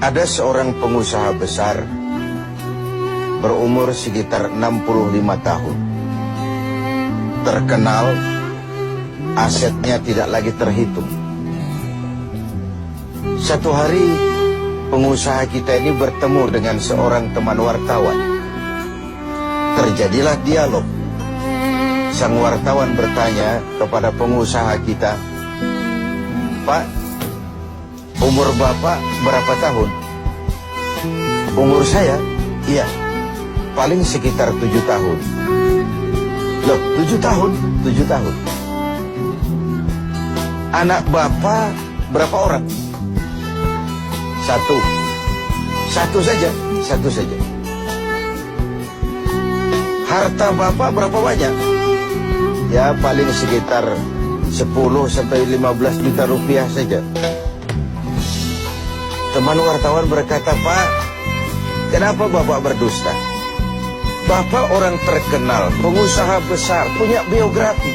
Ada seorang pengusaha besar berumur sekitar 65 tahun. Terkenal, asetnya tidak lagi terhitung. Satu hari, pengusaha kita ini bertemu dengan seorang teman wartawan. Terjadilah dialog. Sang wartawan bertanya kepada pengusaha kita, "Pak, umur Bapak berapa tahun?" "Umur saya? Iya, paling sekitar 7 tahun. "Loh, 7 tahun? 7 tahun. Anak Bapak berapa orang?" "Satu. Satu saja? Satu saja. Harta Bapak berapa banyak?" "Ya, paling sekitar 10-15 juta rupiah saja." Teman wartawan berkata, "Pak, kenapa Bapak berdusta? Bapak orang terkenal, pengusaha besar, punya biografi.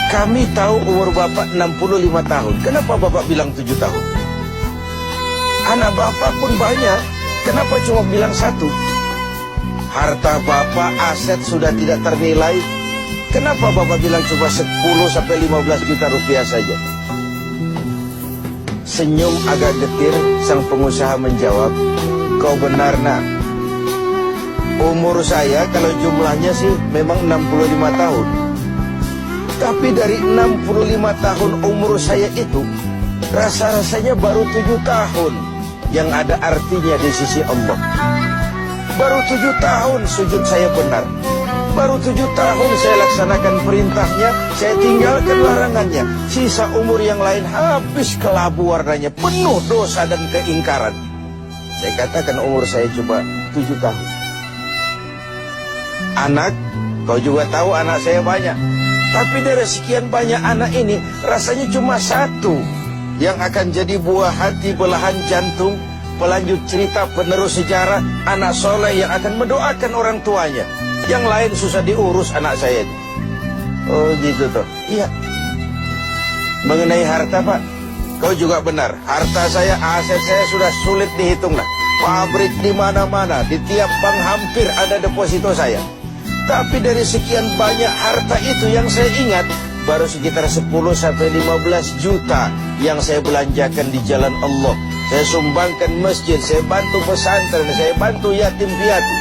Kami tahu umur Bapak 65 tahun. Kenapa Bapak bilang 7 tahun? Anak Bapak pun banyak. Kenapa cuma bilang 1? Harta Bapak, aset sudah tidak ternilai. Kenapa Bapak bilang cuma 10-15 juta rupiah saja?" Senyum agak getir, sang pengusaha menjawab, "Kau benar, Nak. Umur saya kalau jumlahnya sih memang 65 tahun. Tapi dari 65 tahun umur saya itu, rasa-rasanya baru 7 tahun yang ada artinya di sisi Allah. Baru 7 tahun sujud saya benar. Baru 7 tahun saya laksanakan perintahnya, saya tinggalkan larangannya. Sisa umur yang lain habis kelabu warnanya, penuh dosa dan keingkaran. Saya katakan umur saya cuma 7 tahun. Anak, kau juga tahu anak saya banyak. Tapi dari sekian banyak anak ini, rasanya cuma 1 yang akan jadi buah hati, belahan jantung, pelanjut cerita, penerus sejarah, anak soleh yang akan mendoakan orang tuanya. Yang lain susah diurus anak saya itu." "Oh gitu toh." "Iya." "Mengenai harta, Pak, kau juga benar. Harta saya, aset saya sudah sulit dihitung lah. Pabrik di mana-mana, di tiap bank hampir ada deposito saya. Tapi dari sekian banyak harta itu yang saya ingat, baru sekitar 10-15 juta yang saya belanjakan di jalan Allah. Saya sumbangkan masjid, saya bantu pesantren, saya bantu yatim piatu.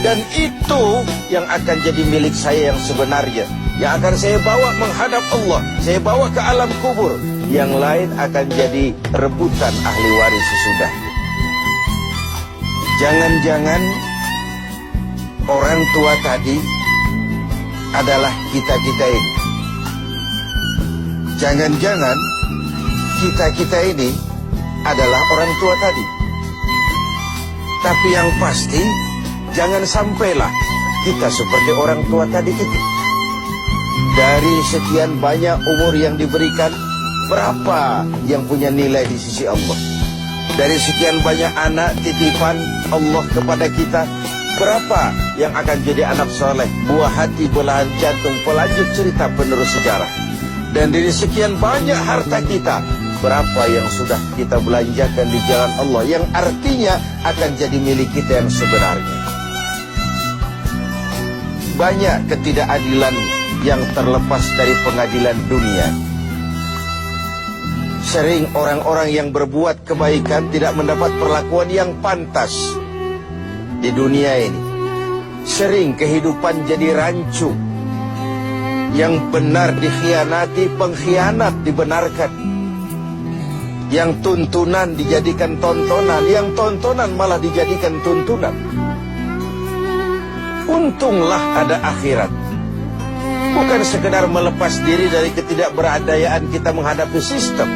Dan itu yang akan jadi milik saya yang sebenarnya, yang akan saya bawa menghadap Allah, saya bawa ke alam kubur. Yang lain akan jadi rebutan ahli waris sesudah." Jangan-jangan orang tua tadi adalah kita-kita ini. Jangan-jangan kita-kita ini adalah orang tua tadi. Tapi yang pasti, jangan sampailah kita seperti orang tua tadi itu. Dari sekian banyak umur yang diberikan, berapa yang punya nilai di sisi Allah? Dari sekian banyak anak titipan Allah kepada kita, berapa yang akan jadi anak soleh, buah hati, belahan jantung, pelanjut cerita, penerus sejarah? Dan dari sekian banyak harta kita, berapa yang sudah kita belanjakan di jalan Allah, yang artinya akan jadi milik kita yang sebenarnya? Banyak ketidakadilan yang terlepas dari pengadilan dunia. Sering orang-orang yang berbuat kebaikan tidak mendapat perlakuan yang pantas di dunia ini. Sering kehidupan jadi rancu. Yang benar dikhianati, pengkhianat dibenarkan. Yang tuntunan dijadikan tontonan, yang tontonan malah dijadikan tuntunan. Untunglah ada akhirat. Bukan sekedar melepas diri dari ketidakberadayaan kita menghadapi sistem,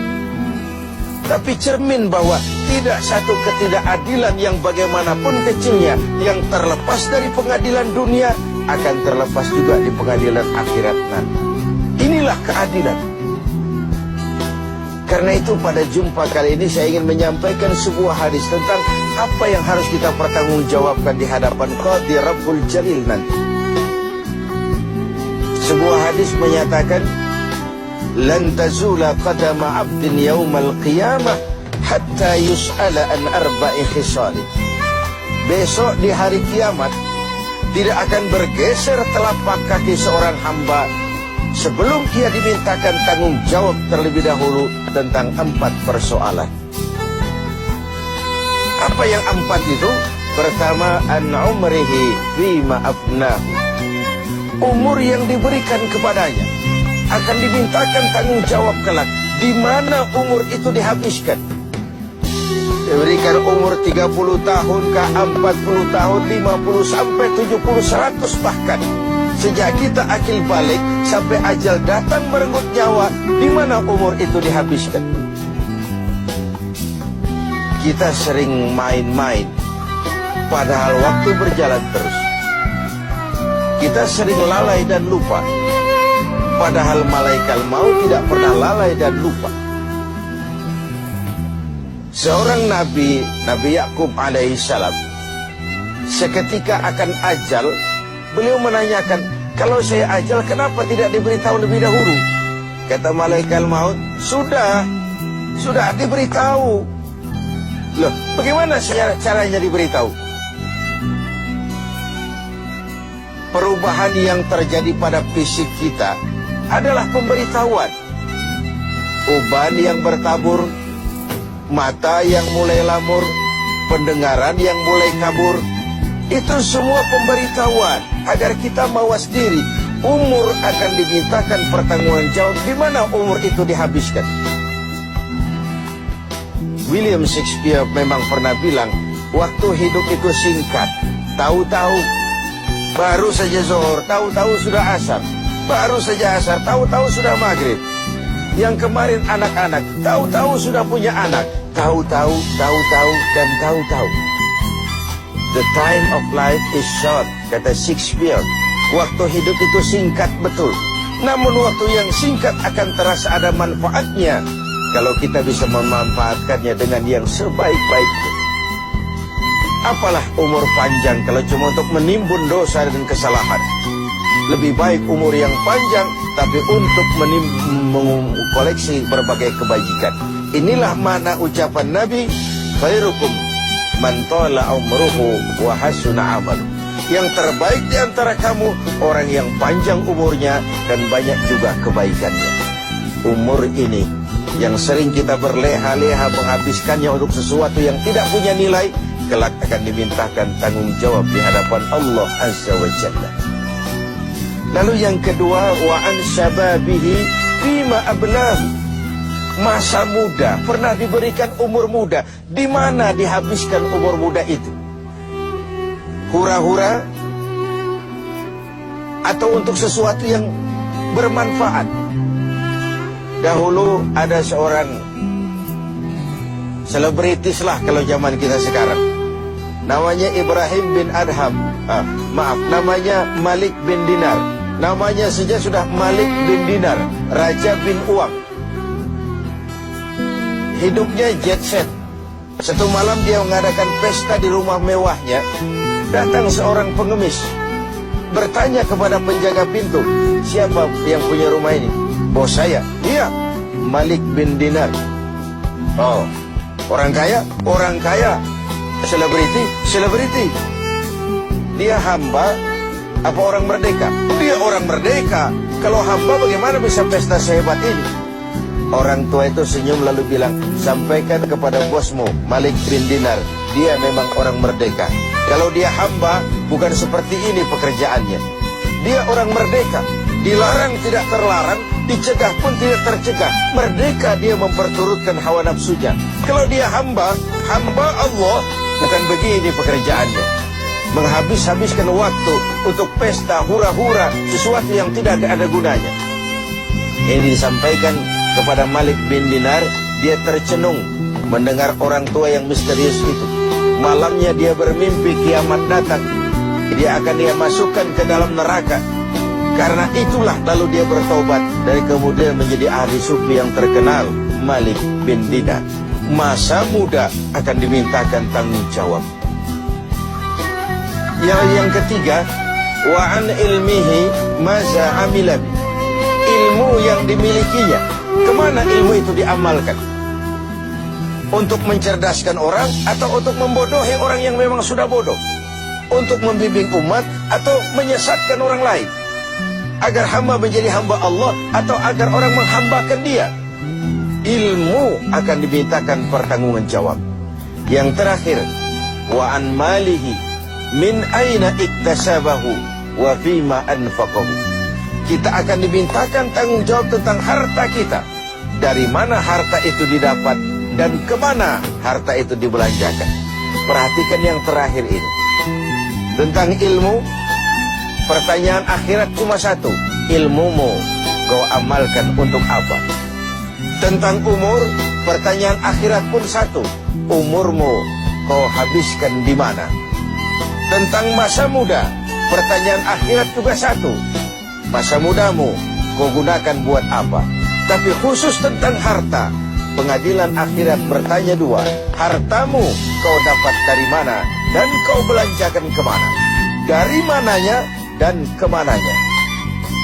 tapi cermin bahwa tidak satu ketidakadilan yang bagaimanapun kecilnya yang terlepas dari pengadilan dunia akan terlepas juga di pengadilan akhirat nanti. Inilah keadilan. Karena itu pada jumpa kali ini saya ingin menyampaikan sebuah hadis tentang apa yang harus kita pertanggungjawabkan di hadapan Qadhi Rabbul Jalil nanti. Sebuah hadis menyatakan, "Lan tazula qadama 'abdin yaumal qiyamah hatta yus'ala an arba'i khisal. Besok di hari kiamat tidak akan bergeser telapak kaki seorang hamba sebelum ia dimintakan tanggung jawab terlebih dahulu tentang 4 persoalan. Apa yang 4 itu? Pertama, an umrihi fima afnahu. Umur yang diberikan kepadanya akan dimintakan tanggung jawab kelak. Di mana umur itu dihabiskan? Diberikan umur 30 tahun ke 40 tahun, 50 sampai 70, 100 bahkan. Sejak kita akil balik sampai ajal datang merenggut nyawa, di mana umur itu dihabiskan? Kita sering main-main, padahal waktu berjalan terus. Kita sering lalai dan lupa, padahal malaikat maut tidak pernah lalai dan lupa. Seorang Nabi Yakub alaihissalam, seketika akan ajal, beliau menanyakan, kalau saya ajal kenapa tidak diberitahu lebih dahulu? Kata malaikat maut, sudah diberitahu. Loh, bagaimana caranya diberitahu? Perubahan yang terjadi pada fisik kita adalah pemberitahuan. Uban yang bertabur, mata yang mulai lamur, pendengaran yang mulai kabur, itu semua pemberitahuan agar kita mawas diri. Umur akan dimintakan pertanggungan jawab. Di mana umur itu dihabiskan? William Shakespeare memang pernah bilang, waktu hidup itu singkat. Tahu-tahu baru saja zuhur, tahu-tahu sudah asar. Baru saja asar, tahu-tahu sudah maghrib. Yang kemarin anak-anak, tahu-tahu sudah punya anak. Tahu-tahu, dan tahu-tahu. The time of life is short, kata Shakespeare. Waktu hidup itu singkat betul. Namun waktu yang singkat akan terasa ada manfaatnya kalau kita bisa memanfaatkannya dengan yang sebaik-baiknya. Apalah umur panjang kalau cuma untuk menimbun dosa dan kesalahan. Lebih baik umur yang panjang tapi untuk mengkoleksi berbagai kebajikan. Inilah makna ucapan Nabi, khairukum man tala umruhu wa hasuna amalu. Yang terbaik di antara kamu orang yang panjang umurnya dan banyak juga kebaikannya. Umur ini yang sering kita berleha-leha menghabiskannya untuk sesuatu yang tidak punya nilai, kelak akan dimintakan tanggung jawab di hadapan Allah Azza wa Jalla. Lalu yang kedua, wa an syababihi fima ablahu. Masa muda, pernah diberikan umur muda, di mana dihabiskan umur muda itu? Hura-hura atau untuk sesuatu yang bermanfaat? Dahulu ada seorang selebritis lah kalau zaman kita sekarang. Namanya Ibrahim bin Adham. Namanya Malik bin Dinar. Namanya saja sudah Malik bin Dinar, Raja bin Uang. Hidupnya jet set. Satu malam dia mengadakan pesta di rumah mewahnya. Datang seorang pengemis, bertanya kepada penjaga pintu, siapa yang punya rumah ini? Bos saya. Iya, Malik bin Dinar. Oh, orang kaya? Orang kaya. Selebriti? Selebriti. Dia hamba apa orang merdeka? Dia orang merdeka. Kalau hamba bagaimana bisa pesta sehebat ini? Orang tua itu senyum lalu bilang, sampaikan kepada bosmu Malik bin Dinar, dia memang orang merdeka. Kalau dia hamba, bukan seperti ini pekerjaannya. Dia orang merdeka, dilarang tidak terlarang, dicegah pun tidak tercegah. Merdeka dia memperturutkan hawa nafsunya. Kalau dia hamba Allah, bukan begini pekerjaannya. Menghabis-habiskan waktu untuk pesta hura-hura, sesuatu yang tidak ada gunanya. Ini disampaikan kepada Malik bin Dinar. Dia tercenung mendengar orang tua yang misterius itu. Malamnya dia bermimpi kiamat datang. Dia akan masukkan ke dalam neraka. Karena itulah lalu dia bertobat dan kemudian menjadi ahli sufi yang terkenal, Malik bin Dinar. Masa muda akan dimintakan tanggung jawab. Yang ketiga, wa an ilmihi maza amila. Ilmu yang dimilikinya, kemana ilmu itu diamalkan? Untuk mencerdaskan orang atau untuk membodohi orang yang memang sudah bodoh? Untuk membimbing umat atau menyesatkan orang lain? Agar hamba menjadi hamba Allah atau agar orang menghambakan dia? Ilmu akan dimintakan pertanggungan jawab. Yang terakhir, wa an malihi min aina iktasabahu wa fima anfaqahu. Kita akan dimintakan tanggung jawab tentang harta kita. Dari mana harta itu didapat dan kemana harta itu dibelanjakan. Perhatikan yang terakhir ini. Tentang ilmu, pertanyaan akhirat cuma satu. Ilmumu kau amalkan untuk apa? Tentang umur, pertanyaan akhirat pun satu. Umurmu kau habiskan di mana? Tentang masa muda, pertanyaan akhirat juga satu. Masa mudamu kau gunakan buat apa? Tapi khusus tentang harta, pengadilan akhirat bertanya dua. Hartamu kau dapat dari mana dan kau belanjakan kemana? Dari mananya dan kemananya?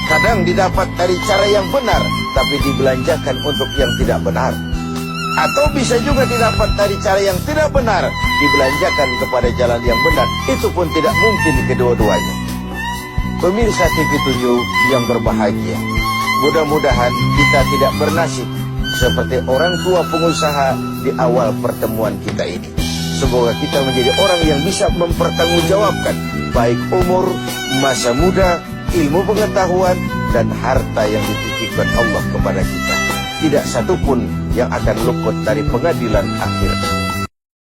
Kadang didapat dari cara yang benar, tapi dibelanjakan untuk yang tidak benar. Atau bisa juga didapat dari cara yang tidak benar, dibelanjakan kepada jalan yang benar. Itu pun tidak mungkin kedua-duanya. Pemirsa TV7 yang berbahagia, mudah-mudahan kita tidak bernasib seperti orang tua pengusaha di awal pertemuan kita ini. Semoga kita menjadi orang yang bisa mempertanggungjawabkan baik umur, masa muda, ilmu pengetahuan, dan harta yang dititipkan Allah kepada kita. Tidak satupun yang akan luput dari pengadilan akhir.